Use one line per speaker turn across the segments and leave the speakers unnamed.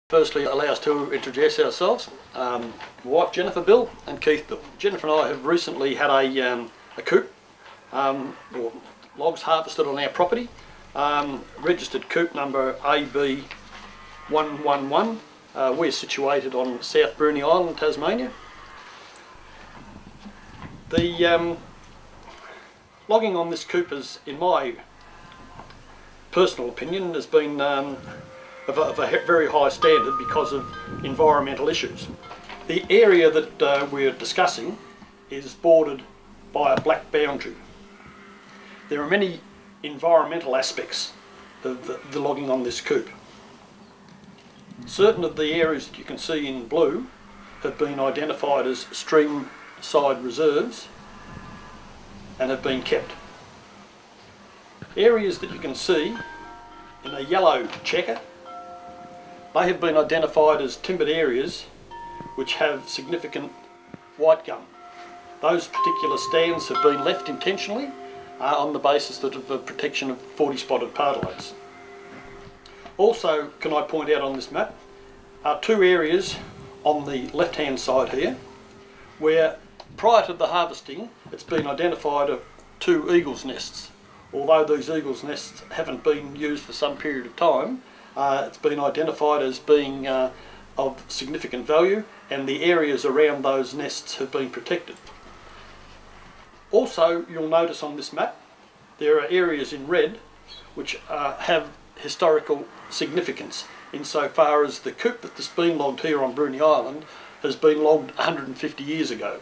Firstly, allow us to introduce ourselves. My wife Jennifer, Bill, and Keith, Bill. Jennifer and I have recently had a coop, or logs harvested on our property. Registered coop number AB111. We're situated on South Bruny Island, Tasmania. The logging on this coop is, in my personal opinion, has been of a very high standard because of environmental issues. The area that we're discussing is bordered by a black boundary. There are many environmental aspects of the logging on this coop. Certain of the areas that you can see in blue have been identified as stream side reserves and have been kept. Areas that you can see in a yellow checker, they have been identified as timbered areas which have significant white gum. Those particular stands have been left intentionally on the basis of the protection of 40 spotted pardalotes. Also, can I point out on this map, are two areas on the left hand side here where prior to the harvesting it's been identified of two eagles' nests. Although those eagles' nests haven't been used for some period of time, it's been identified as being of significant value, and the areas around those nests have been protected. Also, you'll notice on this map there are areas in red which have historical significance insofar as the coop that's been logged here on Bruny Island has been logged 150 years ago.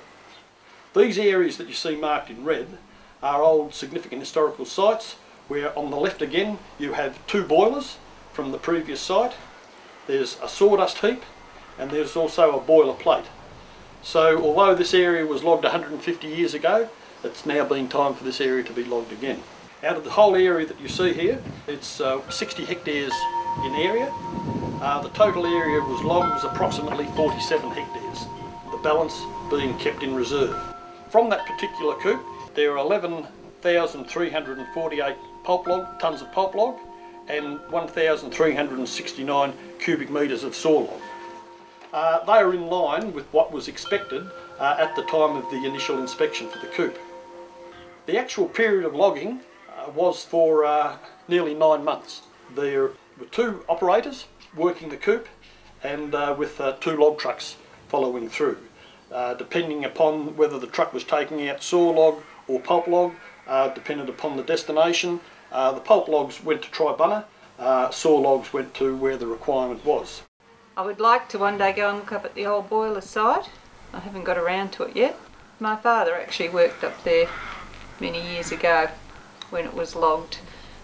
These areas that you see marked in red are old significant historical sites where on the left again you have two boilers from the previous site, there's a sawdust heap, and there's also a boiler plate. So although this area was logged 150 years ago, it's now been time for this area to be logged again. Out of the whole area that you see here, it's 60 hectares in area. The total area was logged was approximately 47 hectares, the balance being kept in reserve. From that particular coop, there are 11,348 tonnes of pulp log and 1,369 cubic metres of saw log. They are in line with what was expected at the time of the initial inspection for the coop. The actual period of logging was for nearly 9 months. There were two operators working the coop and with two log trucks following through. Depending upon whether the truck was taking out saw log or pulp log, depended upon the destination. The pulp logs went to Tribunna, saw logs went to where the requirement was.
I would like to one day go and look up at the old boiler site. I haven't got around to it yet. My father actually worked up there many years ago when it was logged,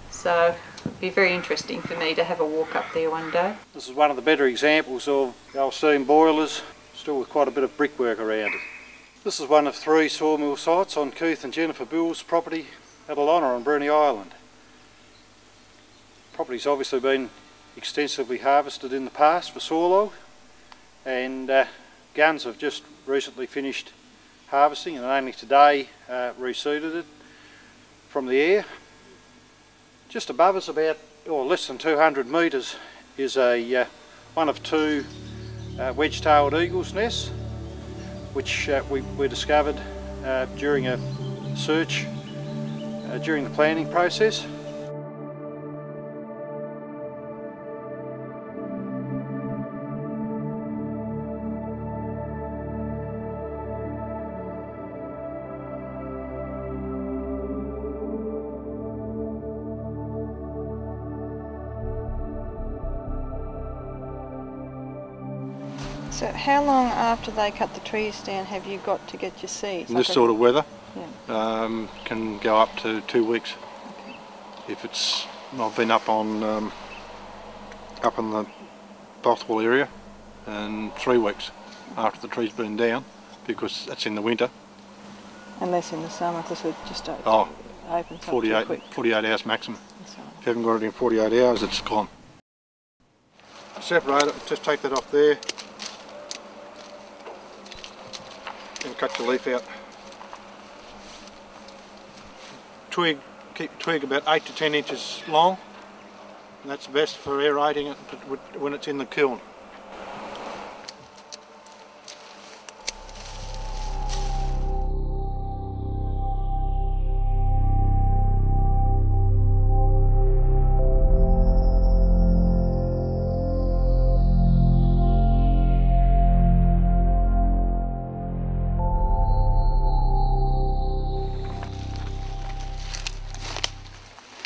so it'd be very interesting for me to have a walk up there one day.
This is one of the better examples of old steam boilers, still with quite a bit of brickwork around it. This is one of 3 sawmill sites on Keith and Jennifer Bill's property at Alona on Bruny Island. Property's obviously been extensively harvested in the past for saw log, and guns have just recently finished harvesting and only today reseeded it from the air. Just above us, about less than 200 metres, is a one of 2 wedge-tailed eagles' nests, which we discovered during a search during the planning process.
So how long after they cut the trees down have you got to get your seeds?
In this sort of weather,
yeah.
Can go up to 2 weeks.
Okay.
If it's, I've been up in the Bothwell area, and 3 weeks after the tree's been down, because that's in the winter.
Unless in the summer, because it just opens up too quick.
48 hours maximum.
That's right.
If you haven't got it in 48 hours, it's gone. Separate it, just take that off there. And cut the leaf out. Keep the twig about 8 to 10 inches long, and that's best for aerating it when it's in the kiln.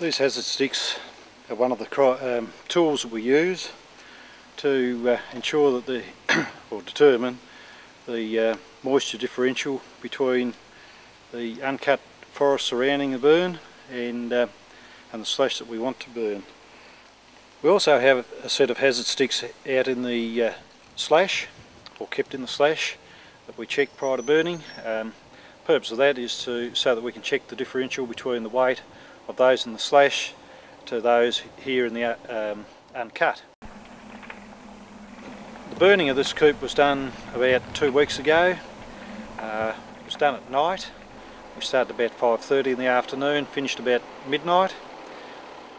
These hazard sticks are one of the tools that we use to ensure that or determine the moisture differential between the uncut forest surrounding the burn and the slash that we want to burn. We also have a set of hazard sticks out in the slash, or kept in the slash, that we check prior to burning. The purpose of that is so that we can check the differential between the weight of those in the slash to those here in the uncut. The burning of this coop was done about 2 weeks ago. It was done at night. We started about 5:30 in the afternoon, finished about midnight.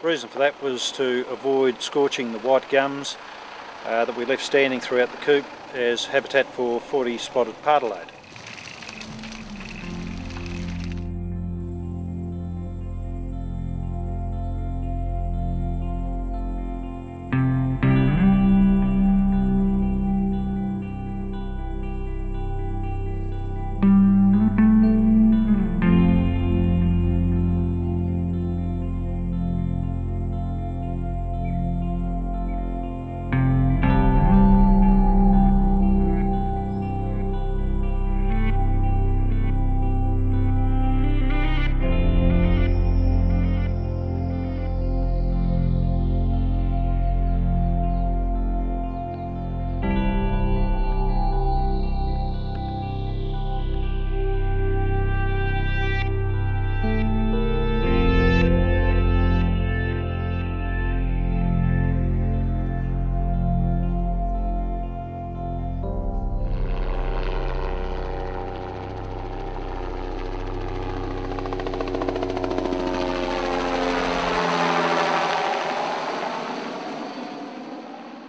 The reason for that was to avoid scorching the white gums that we left standing throughout the coop as habitat for 40 spotted pardalote.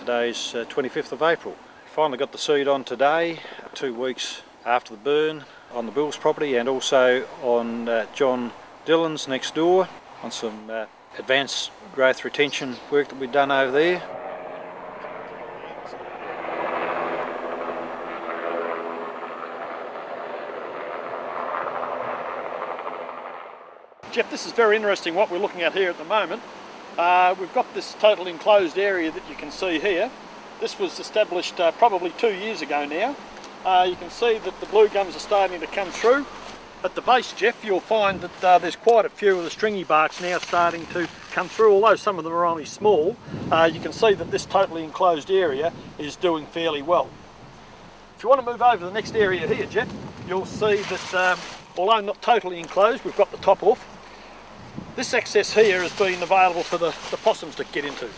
Today's 25th of April. Finally got the seed on today, 2 weeks after the burn, on the Bill's property and also on John Dillon's next door, on some advanced growth retention work that we've done over there.
Jeff, this is very interesting what we're looking at here at the moment. We've got this total enclosed area that you can see here. This was established probably 2 years ago now. You can see that the blue gums are starting to come through. At the base, Jeff, you'll find that there's quite a few of the stringy barks now starting to come through, although some of them are only small. You can see that this totally enclosed area is doing fairly well. If you want to move over to the next area here, Jeff, you'll see that although not totally enclosed, we've got the top off. This access here has been available for the possums to get into.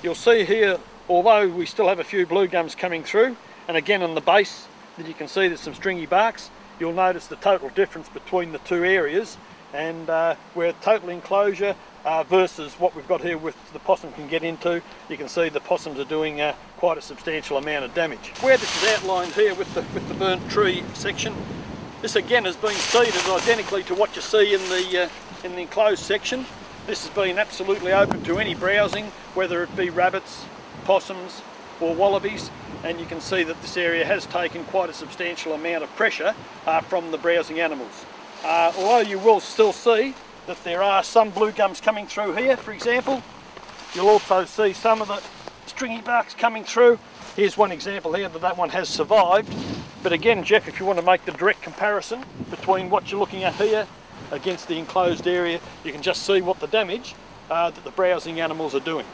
You'll see here, although we still have a few blue gums coming through, and again on the base that you can see there's some stringy barks, you'll notice the total difference between the two areas, and where total enclosure versus what we've got here with the possum can get into, you can see the possums are doing quite a substantial amount of damage. Where this is outlined here with the burnt tree section, this again has been seeded identically to what you see in the enclosed section. This has been absolutely open to any browsing, whether it be rabbits, possums or wallabies, and you can see that this area has taken quite a substantial amount of pressure from the browsing animals. Although you will still see that there are some blue gums coming through here, for example. You'll also see some of the stringy barks coming through. Here's one example here that one has survived. But again, Jeff, if you want to make the direct comparison between what you're looking at here against the enclosed area, you can just see what the damage that the browsing animals are doing.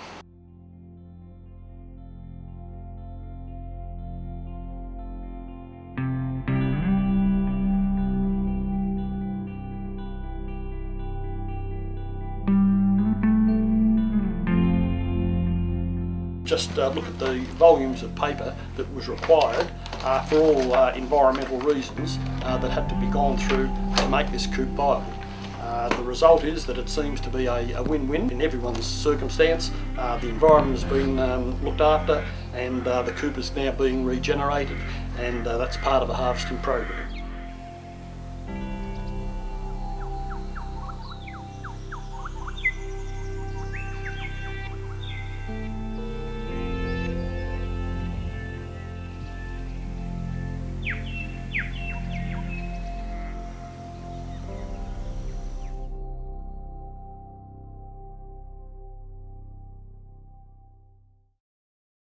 Just look at the volumes of paper that was required for all environmental reasons that had to be gone through to make this coop viable. The result is that it seems to be a win-win in everyone's circumstance. The environment has been looked after, and the coop is now being regenerated, and that's part of a harvesting program.